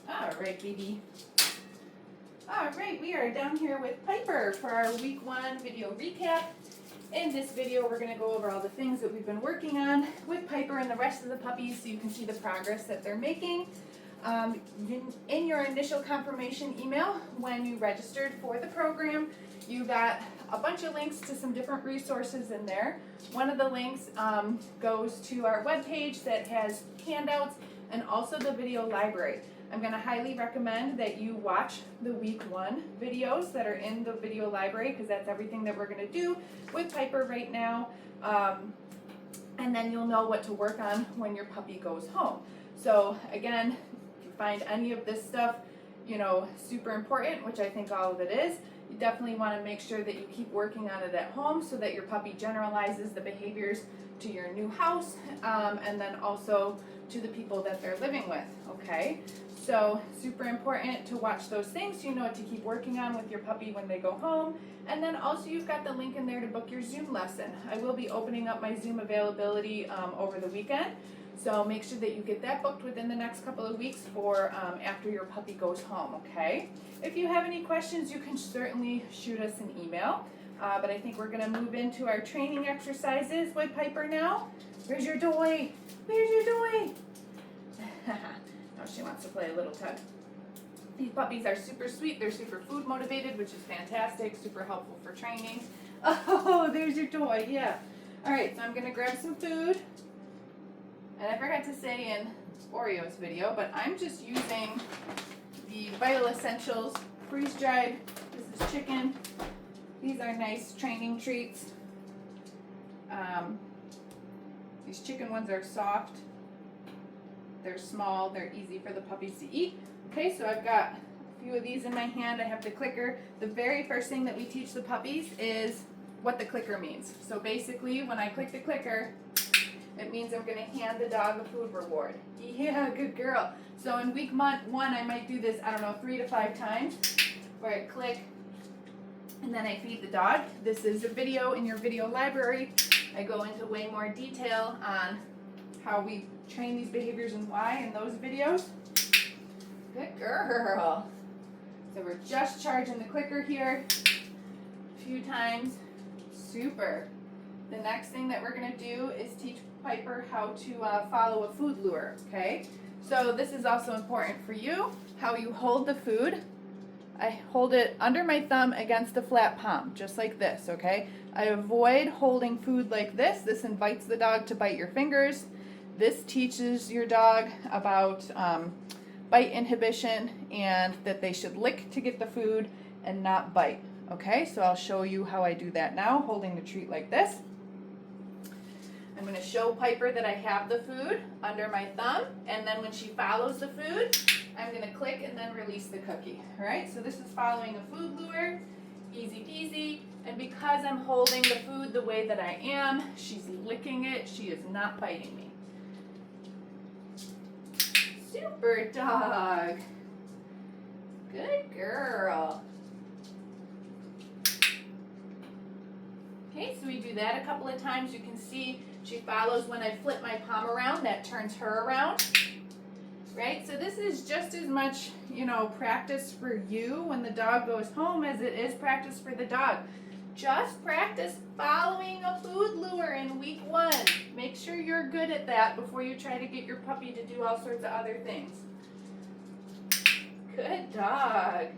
All right, baby. All right, we are down here with Piper for our week 1 video recap. In this video, we're going to go over all the things that we've been working on with Piper and the rest of the puppies so you can see the progress that they're making. In your initial confirmation email, when you registered for the program, you got a bunch of links to some different resources in there. One of the links goes to our webpage that has handouts and also the video library. I'm going to highly recommend that you watch the week 1 videos that are in the video library because that's everything that we're going to do with Piper right now. And then you'll know what to work on when your puppy goes home. So again, if you find any of this stuff, super important, which I think all of it is, you definitely want to make sure that you keep working on it at home so that your puppy generalizes the behaviors to your new house and then also to the people that they're living with, okay? So super important to watch those things so you know what to keep working on with your puppy when they go home. And then also you've got the link in there to book your Zoom lesson. I will be opening up my Zoom availability over the weekend. So make sure that you get that booked within the next couple of weeks for after your puppy goes home, okay? If you have any questions, you can certainly shoot us an email. But I think we're going to move into our training exercises with Piper now. Where's your toy? Where's your toy? Now she wants to play a little tug. These puppies are super sweet. They're super food motivated, which is fantastic, super helpful for training. Oh, there's your toy, yeah. All right, so I'm going to grab some food. And I forgot to say in Oreo's video, but I'm just using the Vital Essentials freeze-dried. This is chicken. These are nice training treats. These chicken ones are soft. They're small. They're easy for the puppies to eat. Okay, so I've got a few of these in my hand. I have the clicker. The very first thing that we teach the puppies is what the clicker means. So basically, when I click the clicker, it means I'm going to hand the dog a food reward. Yeah, good girl. So in week 1, I might do this, 3 to 5 times, where I click and then I feed the dog. This is a video in your video library. I go into way more detail on how we train these behaviors and why in those videos. Good girl. So we're just charging the clicker here a few times. Super. The next thing that we're going to do is teach Piper how to follow a food lure, okay? So this is also important for you, how you hold the food. I hold it under my thumb against the flat palm, just like this, okay? I avoid holding food like this. This invites the dog to bite your fingers. This teaches your dog about bite inhibition and that they should lick to get the food and not bite, okay? So I'll show you how I do that now, holding the treat like this. I'm going to show Piper that I have the food under my thumb, and then when she follows the food, I'm going to click and then release the cookie. All right, so this is following a food lure, easy peasy, and because I'm holding the food the way that I am, she's licking it, she is not biting me. Super dog. Good girl. Okay, so we do that a couple of times. You can see she follows when I flip my palm around, that turns her around, right? So this is just as much, practice for you when the dog goes home as it is practice for the dog. Just practice following a food lure in week 1. Make sure you're good at that before you try to get your puppy to do all sorts of other things. Good dog.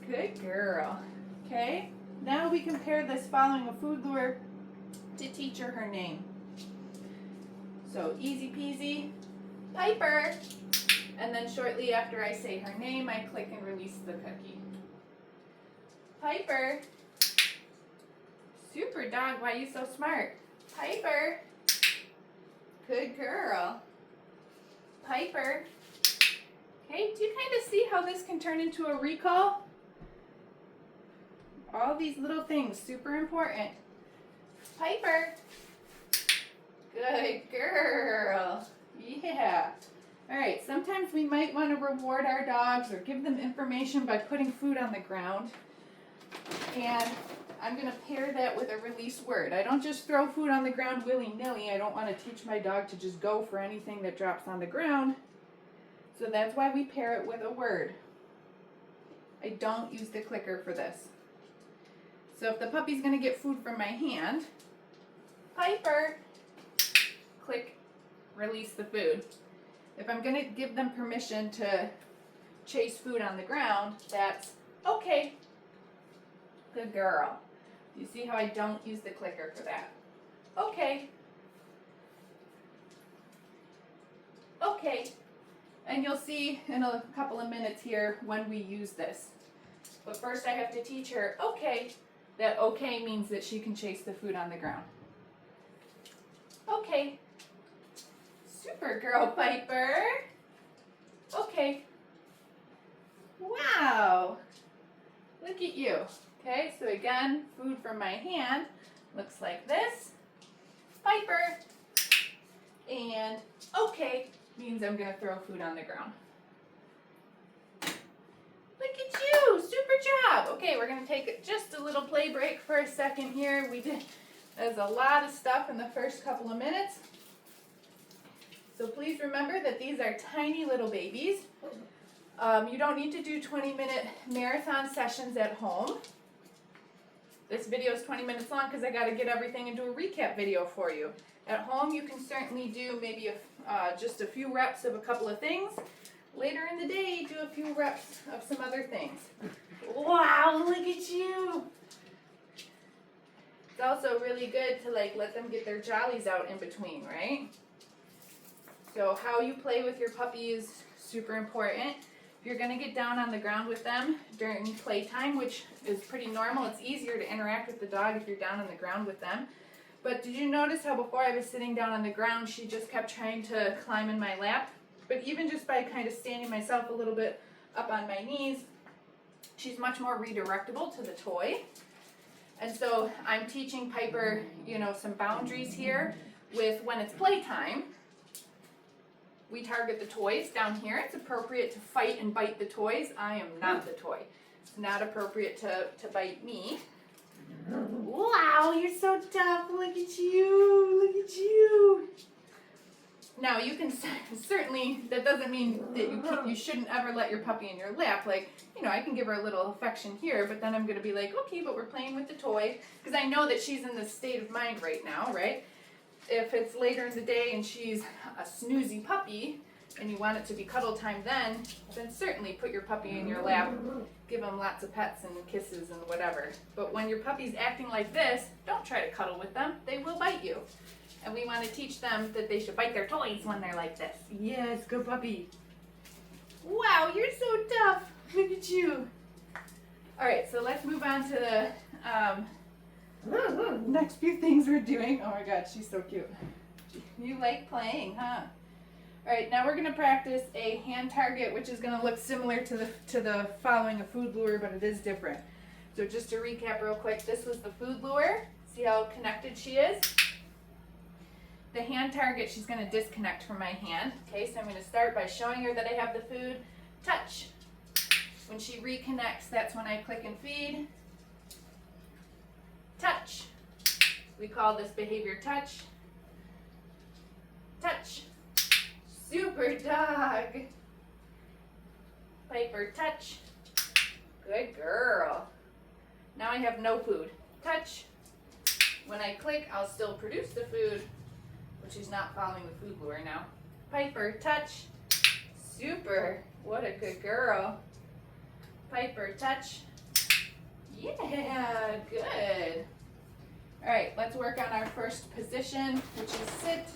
Good girl. Okay? Now we compare this following a food lure to teach her name. So easy peasy, Piper. And then shortly after I say her name, I click and release the cookie. Piper. Super dog, why are you so smart? Piper. Good girl. Piper. Okay, do you kind of see how this can turn into a recall? All these little things, super important. Piper. Good girl. Yeah. All right, sometimes we might want to reward our dogs or give them information by putting food on the ground. And I'm going to pair that with a release word. I don't just throw food on the ground willy-nilly. I don't want to teach my dog to just go for anything that drops on the ground. So that's why we pair it with a word. I don't use the clicker for this. So if the puppy's gonna get food from my hand, Piper, click, release the food. If I'm gonna give them permission to chase food on the ground, that's okay. Good girl. You see how I don't use the clicker for that? Okay. Okay. And you'll see in a couple of minutes here when we use this. But first I have to teach her, okay, that okay means that she can chase the food on the ground. Okay. Super girl, Piper. Okay. Wow. Look at you. Okay, so again, food from my hand looks like this. Piper. And okay means I'm going to throw food on the ground. Look at you. Super job. Okay, we're going to take just a little play break for a second here. There's a lot of stuff in the first couple of minutes. So please remember that these are tiny little babies. You don't need to do 20-minute marathon sessions at home. This video is 20 minutes long because I got to get everything into a recap video for you. At home, you can certainly do maybe just a few reps of a couple of things. Later in the day, do a few reps of some other things. Wow, look at you. It's also really good to let them get their jollies out in between, right? So how you play with your puppy is super important. If you're going to get down on the ground with them during playtime, which is pretty normal, it's easier to interact with the dog if you're down on the ground with them. But did you notice how before I was sitting down on the ground, she just kept trying to climb in my lap? But even just by kind of standing myself a little bit up on my knees, she's much more redirectable to the toy. And so I'm teaching Piper, some boundaries here with when it's playtime. We target the toys down here. It's appropriate to fight and bite the toys. I am not the toy. It's not appropriate to bite me. Wow, you're so tough. Look at you. Look at you. Now, you can certainly, that doesn't mean that you shouldn't ever let your puppy in your lap. I can give her a little affection here, but then I'm going to be like, okay, but we're playing with the toy. Because I know that she's in this state of mind right now, right? If it's later in the day and she's a snoozy puppy and you want it to be cuddle time then certainly put your puppy in your lap. Give them lots of pets and kisses and whatever. But when your puppy's acting like this, don't try to cuddle with them. They will bite you. And we want to teach them that they should bite their toys when they're like this. Yes, good puppy. Wow, you're so tough. Look at you. All right, so let's move on to the next few things we're doing. Oh my God, she's so cute. You like playing, huh? All right, now we're going to practice a hand target, which is going to look similar to the following a food lure, but it is different. So just to recap real quick, this was the food lure. See how connected she is? The hand target, she's going to disconnect from my hand. Okay, so I'm going to start by showing her that I have the food. Touch. When she reconnects, that's when I click and feed. Touch. We call this behavior touch. Touch. Super dog. Piper, touch. Good girl. Now I have no food. Touch. When I click, I'll still produce the food, but she's not following the food lure now. Piper, touch. Super. What a good girl. Piper, touch. Yeah, good. All right, let's work on our first position, which is sit.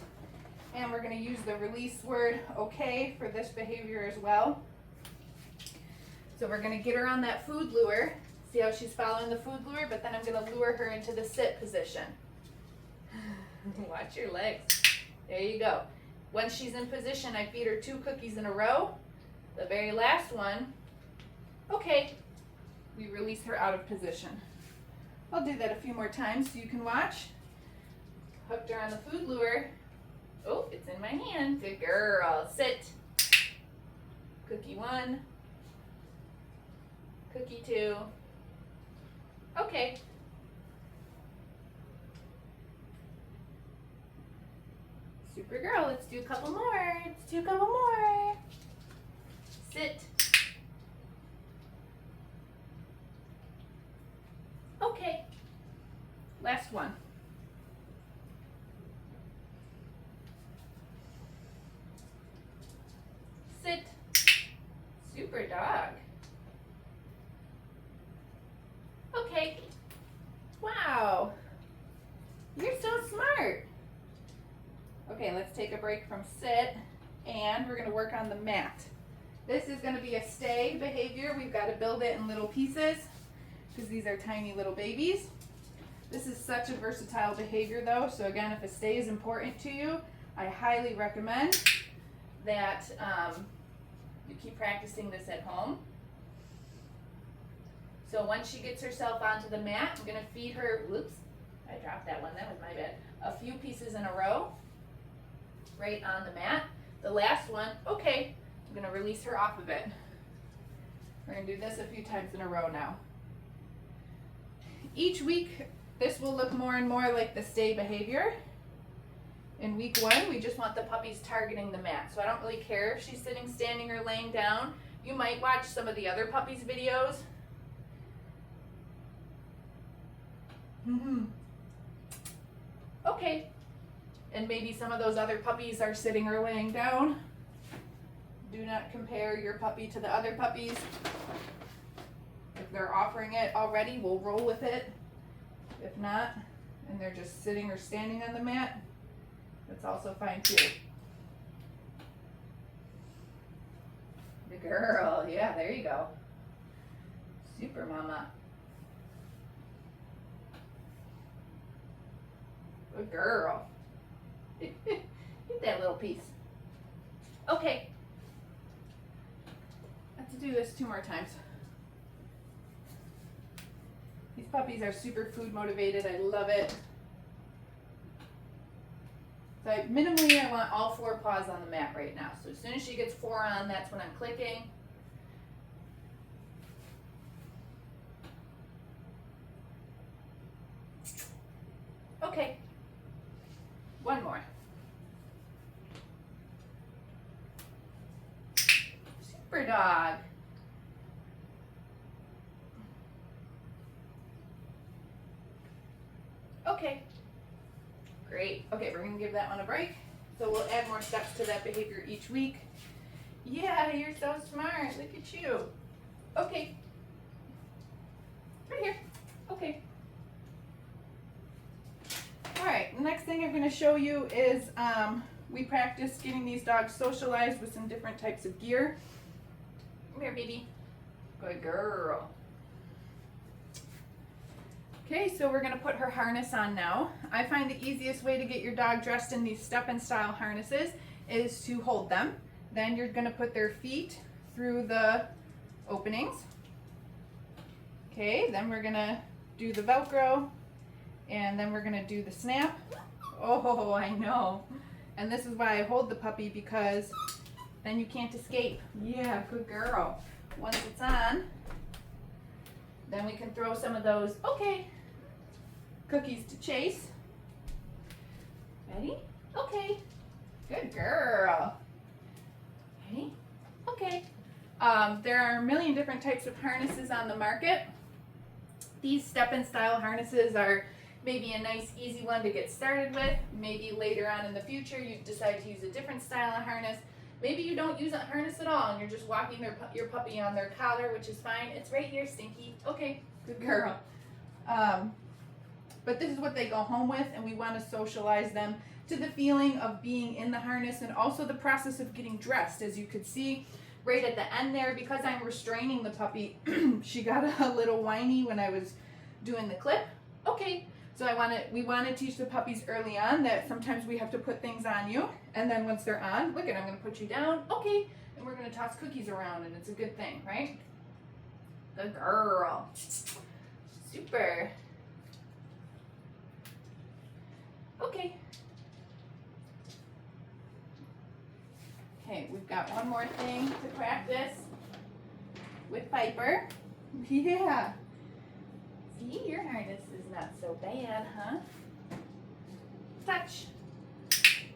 And we're going to use the release word okay for this behavior as well. So we're going to get her on that food lure. See how she's following the food lure, but then I'm going to lure her into the sit position. Watch your legs. There you go. Once she's in position, I feed her 2 cookies in a row. The very last one, okay, we release her out of position. I'll do that a few more times so you can watch. Hooked her on the food lure. Oh, it's in my hand. Good girl. Sit. Cookie 1. Cookie 2. Okay. Super girl. Let's do a couple more. Let's do a couple more. Sit. Super dog. Okay. Wow. You're so smart. Okay, let's take a break from sit, and we're going to work on the mat. This is going to be a stay behavior. We've got to build it in little pieces because these are tiny little babies. This is such a versatile behavior though, so again, if a stay is important to you, I highly recommend that you keep practicing this at home. So once she gets herself onto the mat, I'm going to feed her, whoops, I dropped that one, that was my bad, a few pieces in a row right on the mat. The last one, okay, I'm going to release her off of it. We're going to do this a few times in a row now. Each week, this will look more and more like the stay behavior. In week 1, we just want the puppies targeting the mat. So I don't really care if she's sitting, standing, or laying down. You might watch some of the other puppies' videos. Okay. And maybe some of those other puppies are sitting or laying down. Do not compare your puppy to the other puppies. If they're offering it already, we'll roll with it. If not, and they're just sitting or standing on the mat, that's also fine too. Good girl. Yeah, there you go. Super mama. Good girl. Eat that little piece. Okay. Let's do this 2 more times. These puppies are super food motivated. I love it. So minimally, I want all 4 paws on the mat right now. So as soon as she gets 4 on, that's when I'm clicking. Okay. 1 more. Super dog. Okay. Great. Okay, we're going to give that one a break. So we'll add more steps to that behavior each week. Yeah, you're so smart. Look at you. Okay. Right here. Okay. All right, the next thing I'm going to show you is we practice getting these dogs socialized with some different types of gear. Come here, baby. Good girl. Okay, so we're going to put her harness on now. I find the easiest way to get your dog dressed in these step-in style harnesses is to hold them. Then you're going to put their feet through the openings. Okay, then we're going to do the Velcro, and then we're going to do the snap. Oh, I know. And this is why I hold the puppy, because then you can't escape. Yeah, good girl. Once it's on, then we can throw some of those, okay, cookies to Chase. Ready? Okay. Good girl. Ready? Okay. There are a million different types of harnesses on the market. These step-in style harnesses are maybe a nice, easy one to get started with. Maybe later on in the future you decide to use a different style of harness. Maybe you don't use a harness at all and you're just walking your puppy on their collar, which is fine. It's right here, Stinky. Okay, good girl. But this is what they go home with, and we want to socialize them to the feeling of being in the harness and also the process of getting dressed. As you could see right at the end there, because I'm restraining the puppy, she got a little whiny when I was doing the clip. Okay, so we want to teach the puppies early on that sometimes we have to put things on you, and then once they're on, look, I'm going to put you down. Okay, and we're going to toss cookies around, and it's a good thing, right? Good girl. Super. Okay. Okay, we've got one more thing to practice with Piper. Yeah. See, your harness is not so bad, huh? Touch.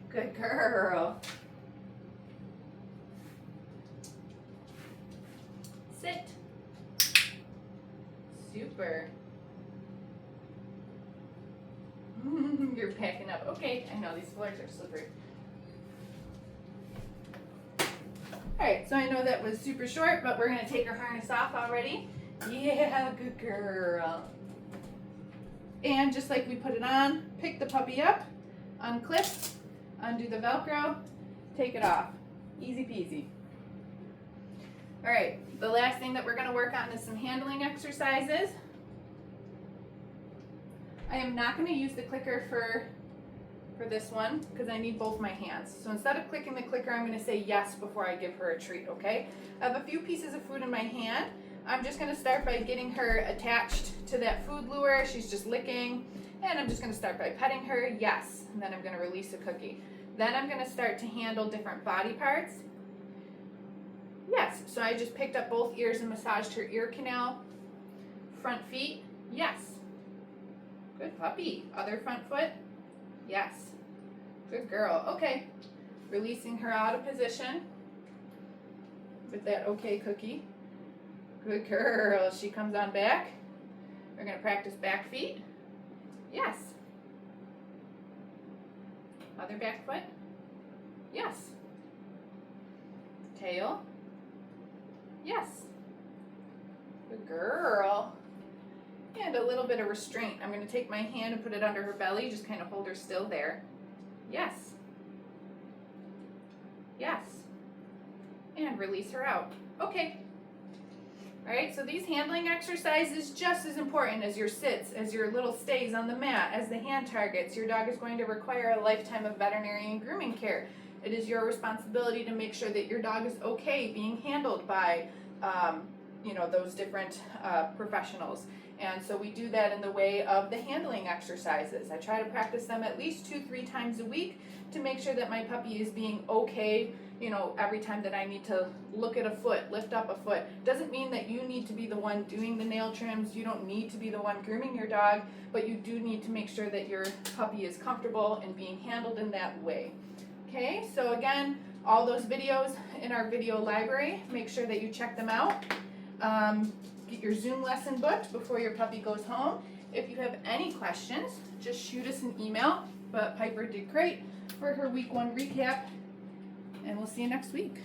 Good girl. Sit. Super. You're packing up. Okay, I know these floors are slippery. Alright, so I know that was super short, but we're going to take her harness off already. Yeah, good girl. And just like we put it on, pick the puppy up, unclip, undo the Velcro, take it off. Easy peasy. Alright, the last thing that we're going to work on is some handling exercises. I am not going to use the clicker for this one because I need both my hands. So instead of clicking the clicker, I'm going to say yes before I give her a treat, okay? I have a few pieces of food in my hand. I'm just going to start by getting her attached to that food lure. She's just licking. And I'm just going to start by petting her, yes. And then I'm going to release a cookie. Then I'm going to start to handle different body parts. Yes, so I just picked up both ears and massaged her ear canal. Front feet, yes. Good puppy. Other front foot, yes. Good girl. Okay. Releasing her out of position with that okay cookie. Good girl. She comes on back. We're going to practice back feet. Yes. Other back foot. Yes. Tail. Yes. Good girl. And a little bit of restraint. I'm going to take my hand and put it under her belly. Just kind of hold her still there. Yes. Yes. And release her out. Okay. Alright, so these handling exercises just as important as your sits, as your little stays on the mat, as the hand targets. Your dog is going to require a lifetime of veterinary and grooming care. It is your responsibility to make sure that your dog is okay being handled by those different professionals. And so we do that in the way of the handling exercises. I try to practice them at least 2-3 times a week to make sure that my puppy is being okay, every time that I need to look at a foot, lift up a foot. Doesn't mean that you need to be the one doing the nail trims. You don't need to be the one grooming your dog, but you do need to make sure that your puppy is comfortable and being handled in that way. Okay, so again, all those videos in our video library, make sure that you check them out. Get your Zoom lesson booked before your puppy goes home. If you have any questions, just shoot us an email. But Piper did great for her week 1 recap, and we'll see you next week.